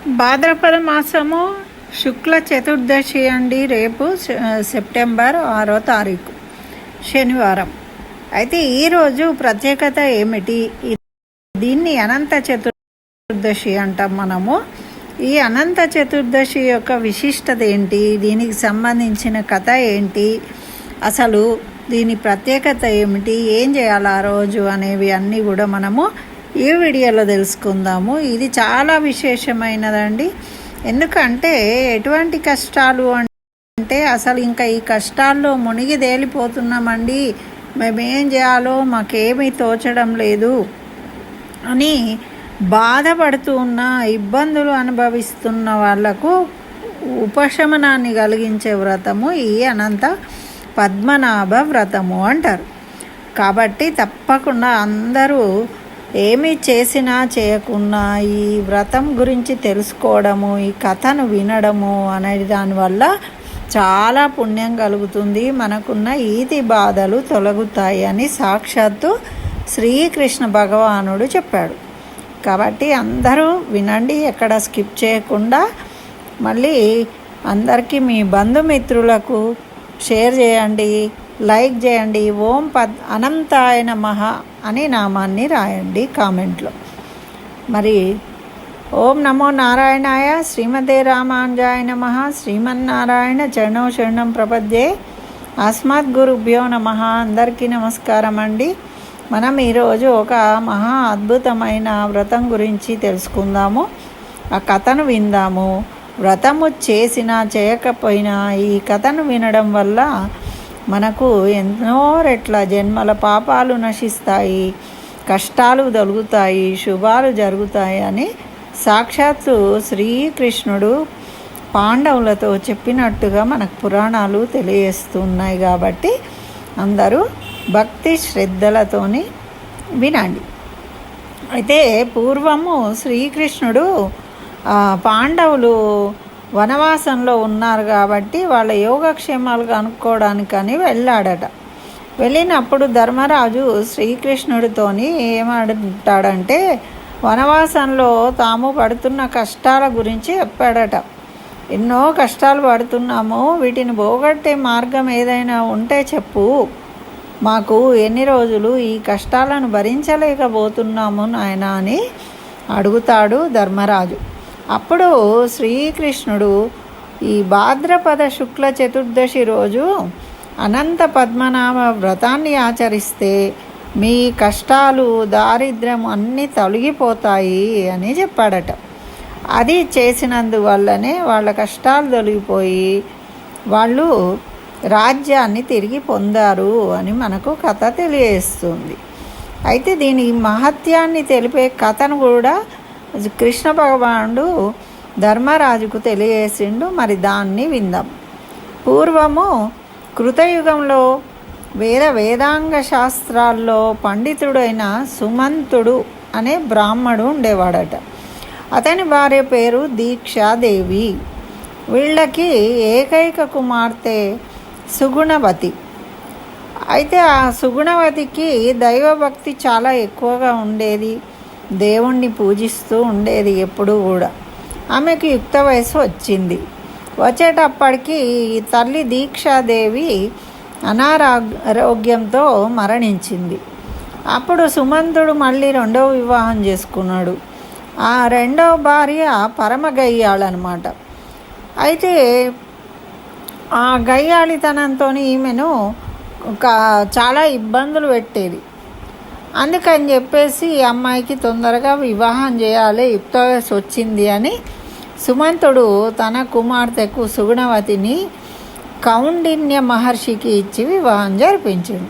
భాద్రపద మాసము శుక్ల చతుర్దశి అండి. రేపు సెప్టెంబర్ 6వ తారీఖు శనివారం. అయితే ఈరోజు ప్రత్యేకత ఏమిటి? దీన్ని అనంత చతుర్దశి అంటాం మనము. ఈ అనంత చతుర్దశి యొక్క విశిష్టత ఏంటి, దీనికి సంబంధించిన కథ ఏంటి, అసలు దీని ప్రత్యేకత ఏమిటి, ఏం చేయాలి ఆ రోజు అనేవి అన్నీ కూడా మనము ఈ వీడియోలో తెలుసుకుందాము. ఇది చాలా విశేషమైనదండి. ఎందుకంటే ఎటువంటి కష్టాలు అంటే అసలు ఇంకా ఈ కష్టాల్లో మునిగి తేలిపోతున్నామండి, మేమేం చేయాలో మాకేమీ తోచడం లేదు అని బాధపడుతూ ఉన్న, ఇబ్బందులు అనుభవిస్తున్న వాళ్లకు ఉపశమనాన్ని కలిగించే వ్రతము ఈ అనంత పద్మనాభ వ్రతము అంటారు. కాబట్టి తప్పకుండా అందరూ ఏమి చేసినా చేయకున్నా ఈ వ్రతం గురించి తెలుసుకోవడము, ఈ కథను వినడము అనేది దానివల్ల చాలా పుణ్యం కలుగుతుంది, మనకున్న ఈతి బాధలు తొలగుతాయి అని సాక్షాత్తు శ్రీకృష్ణ భగవానుడు చెప్పాడు. కాబట్టి అందరూ వినండి, ఎక్కడ స్కిప్ చేయకుండా. మళ్ళీ అందరికీ మీ బంధుమిత్రులకు షేర్ చేయండి, లైక్ చేయండి. ఓం అనంతాయ నమః అని నామాన్ని రాయండి కామెంట్లో. మరి ఓం నమో నారాయణాయ శ్రీమతే రామానుజాయ నమః. శ్రీమన్నారాయణ చరణో శరణం ప్రపద్యే. అస్మద్ గురుభ్యో నమః. అందరికీ నమస్కారం అండి. మనం ఈరోజు ఒక మహా అద్భుతమైన వ్రతం గురించి తెలుసుకుందాము, ఆ కథను విందాము. వ్రతము చేసినా చేయకపోయినా ఈ కథను వినడం వల్ల మనకు ఎన్నో రెట్ల జన్మల పాపాలు నశిస్తాయి, కష్టాలు తొలగుతాయి, శుభాలు జరుగుతాయి అని సాక్షాత్తు శ్రీకృష్ణుడు పాండవులతో చెప్పినట్టుగా మనకు పురాణాలు తెలియజేస్తున్నాయి. కాబట్టి అందరూ భక్తి శ్రద్ధలతోని వినండి. అయితే పూర్వము శ్రీకృష్ణుడు పాండవులు వనవాసంలో ఉన్నారు కాబట్టి వాళ్ళ యోగక్షేమాలు కనుక్కోవడానికని వెళ్ళాడట. వెళ్ళినప్పుడు ధర్మరాజు శ్రీకృష్ణుడితోని ఏమంటాడంటే వనవాసంలో తాము పడుతున్న కష్టాల గురించి చెప్పాడట. ఎన్నో కష్టాలు పడుతున్నాము, వీటిని పోగొట్టే మార్గం ఏదైనా ఉంటే చెప్పు, మాకు ఎన్ని రోజులు ఈ కష్టాలను భరించలేకపోతున్నాము నాయనా అని అడుగుతాడు ధర్మరాజు. అప్పుడు శ్రీకృష్ణుడు ఈ భాద్రపద శుక్ల చతుర్దశి రోజు అనంత పద్మనాభ వ్రతాన్ని ఆచరిస్తే మీ కష్టాలు దారిద్ర్యం అన్నీ తొలగిపోతాయి అని చెప్పాడట. అది చేసినందువల్లనే వాళ్ళ కష్టాలు తొలగిపోయి వాళ్ళు రాజ్యాన్ని తిరిగి పొందారు అని మనకు కథ తెలియజేస్తుంది. అయితే దీని మహత్యాన్ని తెలిపే కథను కూడా కృష్ణ భగవానుడు ధర్మరాజుకు తెలియజేసిండు. మరి దాన్ని విందాం. పూర్వము కృతయుగంలో వేదాంగ శాస్త్రాల్లో పండితుడైన సుమంతుడు అనే బ్రాహ్మడు ఉండేవాడట. అతని భార్య పేరు దీక్షాదేవి. వీళ్ళకి ఏకైక కుమార్తె సుగుణవతి. అయితే ఆ సుగుణవతికి దైవభక్తి చాలా ఎక్కువగా ఉండేది, దేవుణ్ణి పూజిస్తూ ఉండేది ఎప్పుడూ కూడా. ఆమెకు యుక్త వయసు వచ్చింది. వచ్చేటప్పటికి తల్లి దీక్షాదేవి అనారోగ్యంతో మరణించింది. అప్పుడు సుమంతుడు మళ్ళీ రెండవ వివాహం చేసుకున్నాడు. ఆ రెండవ భార్య పరమ గయ్యాళనమాట. అయితే ఆ గయ్యాళితనంతో ఈమెను చాలా ఇబ్బందులు పెట్టేది. అందుకని చెప్పేసి ఈ అమ్మాయికి తొందరగా వివాహం చేయాలి, యుక్త వయసు వచ్చింది అని సుమంతుడు తన కుమార్తెకు సుగుణవతిని కౌండిన్య మహర్షికి ఇచ్చి వివాహం జరిపించాడు.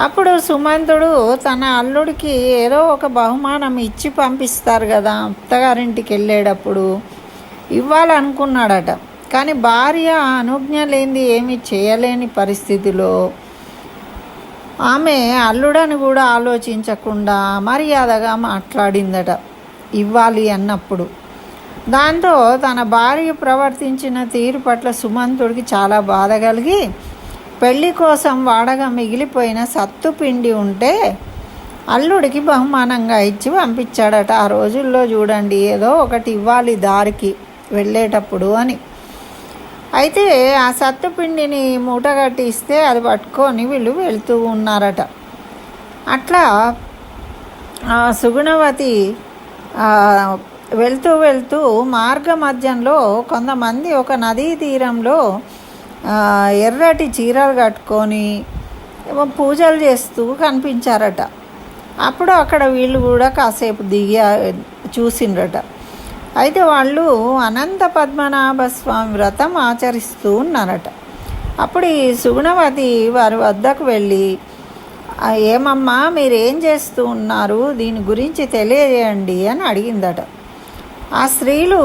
అప్పుడు సుమంతుడు తన అల్లుడికి ఏదో ఒక బహుమానం ఇచ్చి పంపిస్తారు కదా అత్తగారింటికి వెళ్ళేటప్పుడు, ఇవ్వాలనుకున్నాడట. కానీ భార్య అనుజ్ఞ లేనిది ఏమీ చేయలేని పరిస్థితిలో ఆమె అల్లుడని కూడా ఆలోచించకుండా మర్యాదగా మాట్లాడిందట ఇవ్వాలి అన్నప్పుడు. దాంతో తన భార్య ప్రవర్తించిన తీరు పట్ల సుమంతుడికి చాలా బాధ కలిగి పెళ్లి కోసం వాడగా మిగిలిపోయిన సత్తుపిండి ఉంటే అల్లుడికి బహుమానంగా ఇచ్చి పంపించాడట. ఆ రోజుల్లో చూడండి, ఏదో ఒకటి ఇవ్వాలి దారికి వెళ్ళేటప్పుడు అని. అయితే ఆ సత్తుపిండిని మూటగట్టి ఇస్తే అది పట్టుకొని వీళ్ళు వెళ్తూ ఉన్నారట. అట్లా సుగుణవతి వెళ్తూ వెళ్తూ మార్గ మధ్యంలో కొంతమంది ఒక నదీ తీరంలో ఎర్రటి చీరలు కట్టుకొని పూజలు చేస్తూ కనిపించారట. అప్పుడు అక్కడ వీళ్ళు కూడా కాసేపు దిగి చూసిండ్రట. అయితే వాళ్ళు అనంత పద్మనాభ స్వామి వ్రతం ఆచరిస్తూ ఉన్నారట. అప్పుడు ఈ సుగుణవతి వారి వద్దకు వెళ్ళి, ఏమమ్మా మీరేం చేస్తూ ఉన్నారు, దీని గురించి తెలియజేయండి అని అడిగిందట. ఆ స్త్రీలు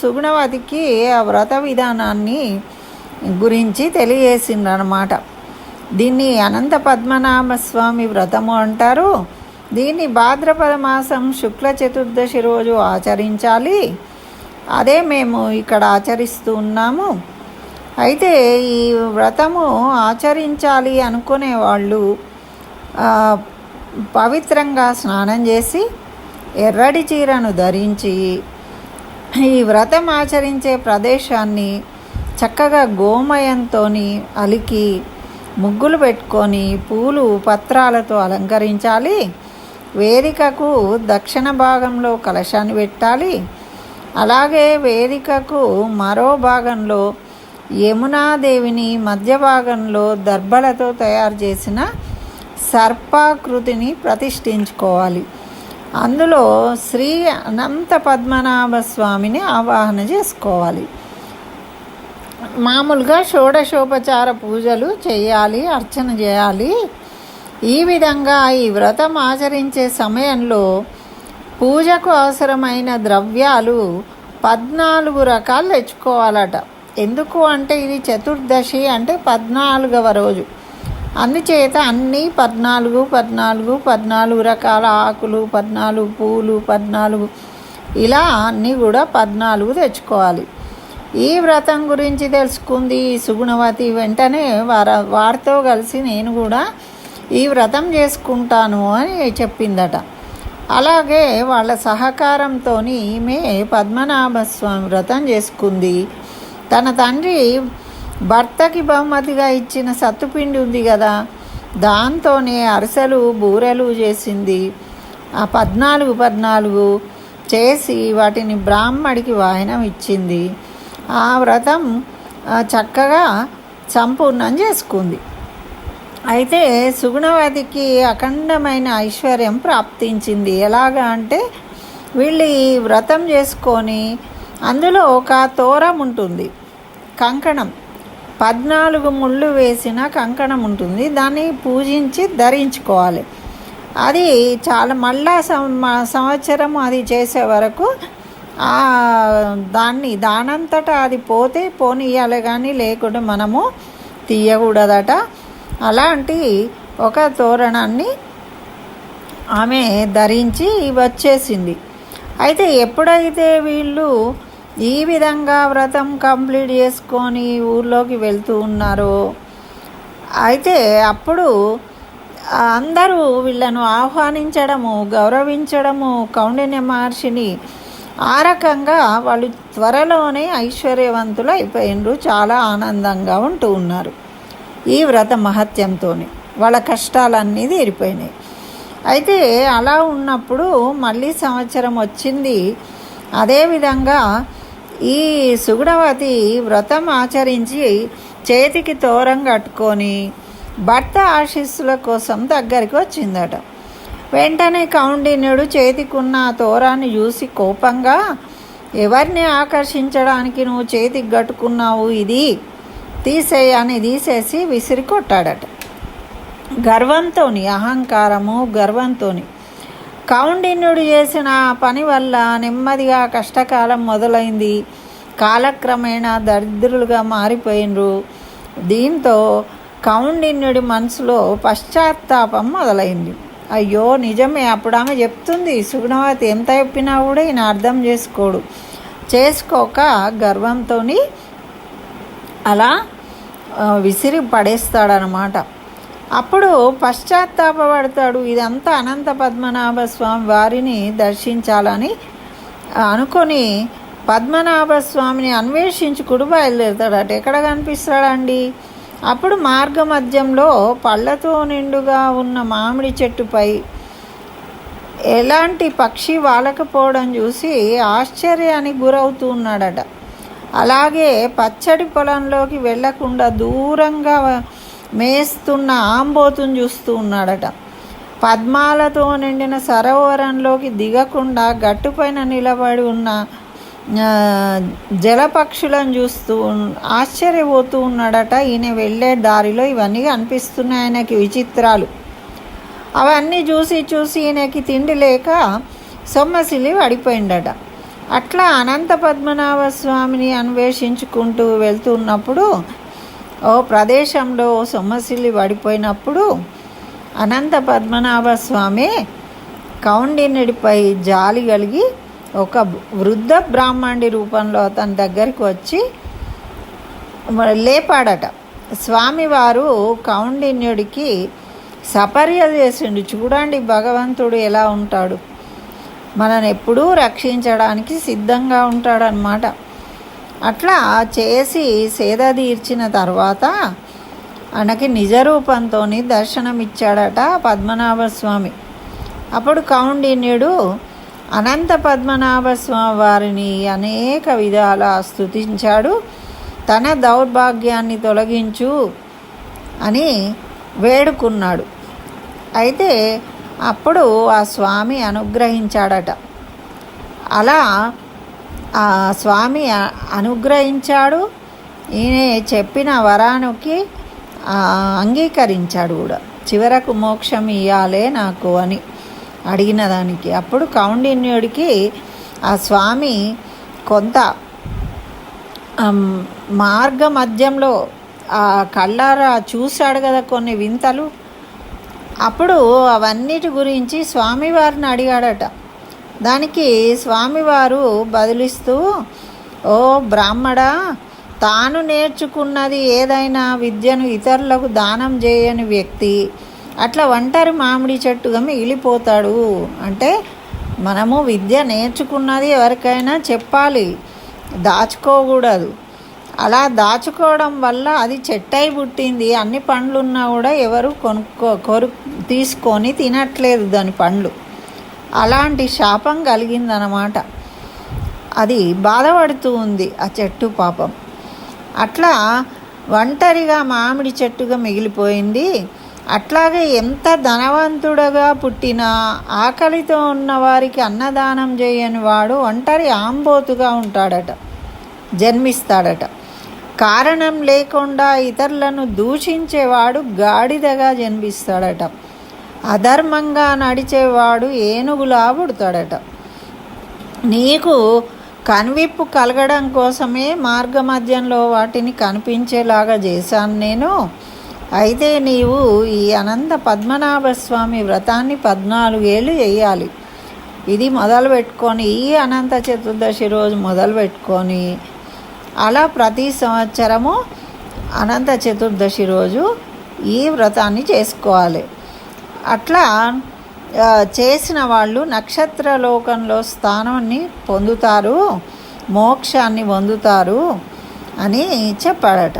సుగుణవతికి ఆ వ్రత విధానాన్ని గురించి తెలియజేసిండ్రనమాట. దీన్ని అనంత పద్మనాభ స్వామి వ్రతము అంటారు. దీన్ని భాద్రపద మాసం శుక్ల చతుర్దశి రోజు ఆచరించాలి. అదే మేము ఇక్కడ ఆచరిస్తూ ఉన్నాము. అయితే ఈ వ్రతము ఆచరించాలి అనుకునే వాళ్ళు పవిత్రంగా స్నానం చేసి ఎర్రటి చీరను ధరించి ఈ వ్రతం ఆచరించే ప్రదేశాన్ని చక్కగా గోమయంతో అలికి ముగ్గులు పెట్టుకొని పూలు పత్రాలతో అలంకరించాలి. వేదికకు దక్షిణ భాగంలో కలశాన్ని పెట్టాలి. అలాగే వేదికకు మరో భాగంలో యమునాదేవిని, మధ్య భాగంలో దర్భలతో తయారు చేసిన సర్పాకృతిని ప్రతిష్ఠించుకోవాలి. అందులో శ్రీ అనంత పద్మనాభ స్వామిని ఆవాహన చేసుకోవాలి. మామూలుగా షోడశోపచార పూజలు చేయాలి, అర్చన చేయాలి. ఈ విధంగా ఈ వ్రతం ఆచరించే సమయంలో పూజకు అవసరమైన ద్రవ్యాలు 14 రకాలు తెచ్చుకోవాలట. ఎందుకు అంటే ఇది చతుర్దశి అంటే 14వ రోజు. అందుచేత అన్నీ 14 రకాల ఆకులు, 14 పూలు, 14 ఇలా అన్నీ కూడా 14 తెచ్చుకోవాలి. ఈ వ్రతం గురించి తెలుసుకుంది సుగుణవతి. వెంటనే వారితో కలిసి నేను కూడా ఈ వ్రతం చేసుకుంటాను అని చెప్పిందట. అలాగే వాళ్ళ సహకారంతో ఈమె పద్మనాభస్వామి వ్రతం చేసుకుంది. తన తండ్రి భర్తకి బహుమతిగా ఇచ్చిన సత్తుపిండి ఉంది కదా, దాంతోనే అరిసెలు బూరెలు చేసింది. ఆ 14 చేసి వాటిని బ్రాహ్మడికి వాయనం ఇచ్చింది. ఆ వ్రతం చక్కగా సంపూర్ణం చేసుకుంది. అయితే సుగుణవతికి అఖండమైన ఐశ్వర్యం ప్రాప్తించింది. ఎలాగా అంటే వీళ్ళు ఈ వ్రతం చేసుకొని అందులో ఒక తోరం ఉంటుంది, కంకణం, 14 ముళ్ళు వేసిన కంకణం ఉంటుంది. దాన్ని పూజించి ధరించుకోవాలి. అది చాలా మళ్ళా సంవత్సరం అది చేసే వరకు దానంతటా అది పోతే పోనీయాలి, కానీ లేకుండా మనము తీయకూడదట. అలాంటి ఒక తోరణాన్ని ఆమె ధరించి వచ్చేసింది. అయితే ఎప్పుడైతే వీళ్ళు ఈ విధంగా వ్రతం కంప్లీట్ చేసుకొని ఊర్లోకి వెళ్తూ ఉన్నారో, అయితే అప్పుడు అందరూ వీళ్ళను ఆహ్వానించడము, గౌరవించడము, కౌండిన్య మహర్షిని ఆ రకంగా వాళ్ళు త్వరలోనే ఐశ్వర్యవంతులు అయిపోయినరు. చాలా ఆనందంగా ఉంటూ ఉన్నారు. ఈ వ్రత మహత్యంతో వాళ్ళ కష్టాలన్నీ తీరిపోయినాయి. అయితే అలా ఉన్నప్పుడు మళ్ళీ సంవత్సరం వచ్చింది. అదేవిధంగా ఈ సుగుణవతి వ్రతం ఆచరించి చేతికి తోరం కట్టుకొని భర్త ఆశీస్సుల కోసం దగ్గరికి వచ్చిందట. వెంటనే కౌండిన్యుడు చేతికున్న తోరాన్ని చూసి కోపంగా, ఎవరిని ఆకర్షించడానికి నువ్వు చేతికి కట్టుకున్నావు, ఇది తీసేయి అని తీసేసి విసిరి కొట్టాడట. గర్వంతో, గర్వంతో కౌండిన్యుడు చేసిన పని వల్ల నెమ్మదిగా కష్టకాలం మొదలైంది. కాలక్రమేణా దరిద్రులుగా మారిపోయినరు. దీంతో కౌండిన్యుడి మనసులో పశ్చాత్తాపం మొదలైంది. అయ్యో నిజమే, అప్పుడు ఆమె చెప్తుంది, సుగుణవతి ఎంత చెప్పినా కూడా ఈయన అర్థం చేసుకోక గర్వంతో అలా విసిరి పడేస్తాడనమాట. అప్పుడు పశ్చాత్తాపడతాడు. ఇదంతా అనంత పద్మనాభ స్వామి వారిని దర్శించాలని అనుకొని పద్మనాభ స్వామిని అన్వేషించుకుడు బయలుదేరుతాడట. ఎక్కడ కనిపిస్తాడండి? అప్పుడు మార్గ మధ్యంలో పళ్ళతో నిండుగా ఉన్న మామిడి చెట్టుపై ఎలాంటి పక్షి వాలకపోవడం చూసి ఆశ్చర్యానికి గురవుతూ ఉన్నాడట. అలాగే పచ్చడి పొలంలోకి వెళ్లకుండా దూరంగా మేస్తున్న ఆంబోతుని చూస్తూ ఉన్నాడట. పద్మాలతో నిండిన సరోవరంలోకి దిగకుండా గట్టుపైన నిలబడి ఉన్న జలపక్షులను చూస్తూ ఆశ్చర్యపోతూ ఉన్నాడట. ఈయన వెళ్ళే దారిలో ఇవన్నీ కనిపిస్తున్నాయి ఆయనకి విచిత్రాలు. అవన్నీ చూసి ఈయనకి తిండి లేక సొమ్మసిల్లి పడిపోయిందట. అట్లా అనంత పద్మనాభ స్వామిని అన్వేషించుకుంటూ వెళ్తున్నప్పుడు ఓ ప్రదేశంలో సొమ్మసిల్లి పడిపోయినప్పుడు అనంత పద్మనాభ స్వామి కౌండిన్యుడిపై జాలి కలిగి ఒక వృద్ధ బ్రాహ్మణుడి రూపంలో అతని దగ్గరికి వచ్చి లేపాడట. స్వామివారు కౌండిన్యుడికి సపర్యలు చేసిండు. చూడండి భగవంతుడు ఎలా ఉంటాడు, మనని ఎప్పుడూ రక్షించడానికి సిద్ధంగా ఉంటాడనమాట. అట్లా చేసి సేద తీర్చిన తర్వాత ఆయనకి నిజరూపంతో దర్శనమిచ్చాడట పద్మనాభ స్వామి. అప్పుడు కౌండిన్యుడు అనంత పద్మనాభ స్వామి వారిని అనేక విధాల స్తుతించాడు. తన దౌర్భాగ్యాన్ని తొలగించు అని వేడుకున్నాడు. అయితే అప్పుడు ఆ స్వామి అనుగ్రహించాడట. అలా ఆ స్వామి అనుగ్రహించాడు. ఈయన చెప్పిన వరానికి అంగీకరించాడు కూడా. చివరకు మోక్షం ఇయ్యాలే నాకు అని అడిగిన దానికి. అప్పుడు కౌండిన్యుడికి ఆ స్వామి కొంత మార్గ మధ్యంలో ఆ కళ్ళారా చూశాడు కదా కొన్ని వింతలు. అప్పుడు అవన్నిటి గురించి స్వామివారిని అడిగాడట. దానికి స్వామివారు బదులిస్తూ, ఓ బ్రాహ్మడా, తాను నేర్చుకున్నది ఏదైనా విద్యను ఇతరులకు దానం చేయని వ్యక్తి అట్లా ఒంటరి మామిడి చెట్టుగా మిగిలిపోతాడు. అంటే మనము విద్య నేర్చుకున్నది ఎవరికైనా చెప్పాలి, దాచుకోకూడదు. దాచుకోవడం వల్ల అది చెట్టై పుట్టింది. అన్ని పండ్లున్నా కూడా ఎవరు తీసుకొని తినట్లేదు దాని పండ్లు. అలాంటి శాపం కలిగిందనమాట. అది బాధపడుతూ ఉంది ఆ చెట్టు పాపం. అట్లా ఒంటరిగా మామిడి చెట్టుగా మిగిలిపోయింది. అట్లాగే ఎంత ధనవంతుడుగా పుట్టినా ఆకలితో ఉన్న వారికి అన్నదానం చేయని వాడు ఒంటరి ఆంబోతుగా ఉంటాడట, జన్మిస్తాడట. కారణం లేకుండా ఇతరులను దూషించేవాడు గాడిదగా జన్మిస్తాడట. అధర్మంగా నడిచేవాడు ఏనుగులా పుడతాడట. నీకు కనువిప్పు కలగడం కోసమే మార్గమధ్యంలో వాటిని కనిపించేలాగా చేశాను నేను. అయితే నీవు ఈ అనంత పద్మనాభ స్వామి వ్రతాన్ని 14 ఏళ్ళు చేయాలి. ఇది మొదలుపెట్టుకొని ఈ అనంత చతుర్దశి రోజు మొదలుపెట్టుకొని అలా ప్రతి సంవత్సరము అనంత చతుర్దశి రోజు ఈ వ్రతాన్ని చేసుకోవాలి. అట్లా చేసిన వాళ్ళు నక్షత్ర లోకంలో స్థానాన్ని పొందుతారు, మోక్షాన్ని పొందుతారు అని చెప్పాడట.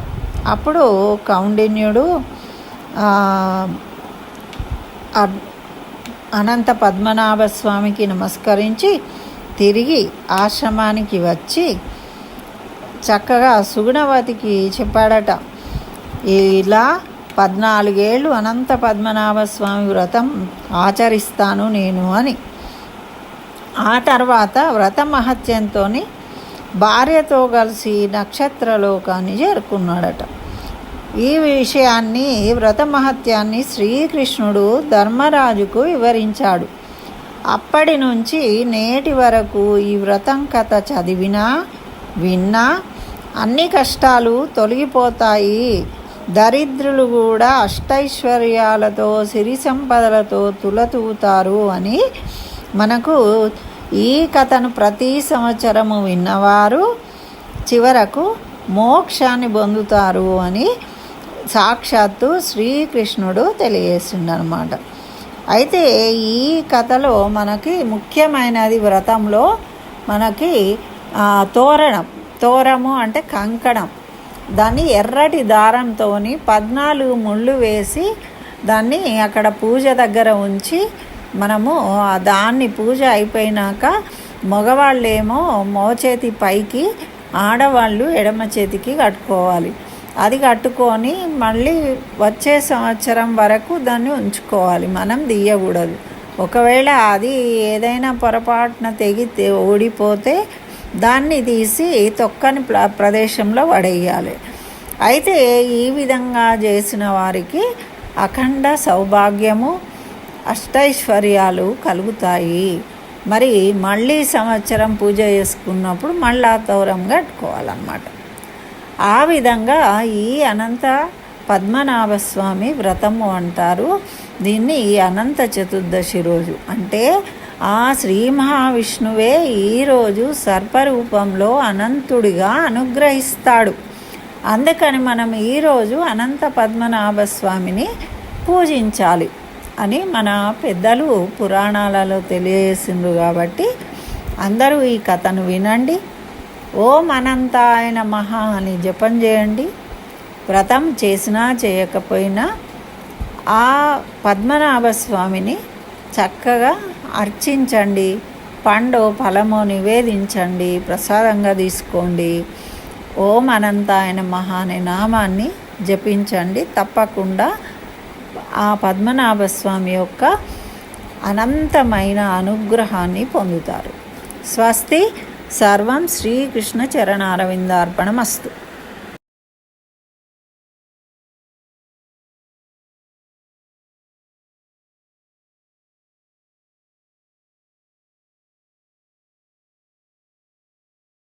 అప్పుడు కౌండిన్యుడు అనంత పద్మనాభ స్వామికి నమస్కరించి తిరిగి ఆశ్రమానికి వచ్చి చక్కగా సుగుణవతికి చెప్పాడట, ఇలా 14 ఏళ్ళు అనంత పద్మనాభ స్వామి వ్రతం ఆచరిస్తాను నేను అని. ఆ తర్వాత వ్రత మహత్యంతో భార్యతో కలిసి నక్షత్రలోకాన్ని చేరుకున్నాడట. ఈ విషయాన్ని, వ్రత మహత్యాన్ని శ్రీకృష్ణుడు ధర్మరాజుకు వివరించాడు. అప్పటి నుంచి నేటి వరకు ఈ వ్రతం కథ చదివినా విన్నా అన్ని కష్టాలు తొలగిపోతాయి, దరిద్రులు కూడా అష్టైశ్వర్యాలతో సిరి సంపదలతో తులతూగుతారు అని మనకు ఈ కథను ప్రతి సంవత్సరము విన్నవారు చివరకు మోక్షాన్ని పొందుతారు అని సాక్షాత్తు శ్రీకృష్ణుడు తెలియజేస్తుండనమాట. అయితే ఈ కథలో మనకి ముఖ్యమైనది వ్రతంలో మనకి తోరము అంటే కంకణం, దాన్ని ఎర్రటి దారంతో 14 ముళ్ళు వేసి దాన్ని అక్కడ పూజ దగ్గర ఉంచి మనము దాన్ని పూజ అయిపోయినాక మగవాళ్ళేమో మోచేతి పైకి, ఆడవాళ్ళు ఎడమ చేతికి కట్టుకోవాలి. అది కట్టుకొని మళ్ళీ వచ్చే సంవత్సరం వరకు దాన్ని ఉంచుకోవాలి, మనం తీయకూడదు. ఒకవేళ అది ఏదైనా పొరపాటున తెగి ఊడిపోతే దాన్ని తీసి తొక్కని ప్రదేశంలో పడేయాలి. అయితే ఈ విధంగా చేసిన వారికి అఖండ సౌభాగ్యము, అష్టైశ్వర్యాలు కలుగుతాయి. మరి మళ్ళీ సంవత్సరం పూజ చేసుకున్నప్పుడు మళ్ళా తోరం కట్టుకోవాలన్నమాట. ఆ విధంగా ఈ అనంత పద్మనాభస్వామి వ్రతము అంటారు. దీన్ని ఈ అనంత చతుర్దశి రోజు, అంటే ఆ శ్రీ మహావిష్ణువే ఈరోజు సర్పరూపంలో అనంతుడిగా అనుగ్రహిస్తాడు. అందుకని మనం ఈరోజు అనంత పద్మనాభస్వామిని పూజించాలి అని మన పెద్దలు పురాణాలలో తెలియజేసిండ్రు. కాబట్టి అందరూ ఈ కథను వినండి. ఓం అనంతాయ నమః అని జపం చేయండి. వ్రతం చేసినా చేయకపోయినా ఆ పద్మనాభస్వామిని చక్కగా అర్చించండి. పండు ఫలము నివేదించండి, ప్రసాదంగా తీసుకోండి. ఓం అనంతాయ నమః అనే నామాన్ని జపించండి. తప్పకుండా ఆ పద్మనాభస్వామి యొక్క అనంతమైన అనుగ్రహాన్ని పొందుతారు. స్వస్తి. సర్వం శ్రీకృష్ణ చరణారవిందార్పణమస్తు.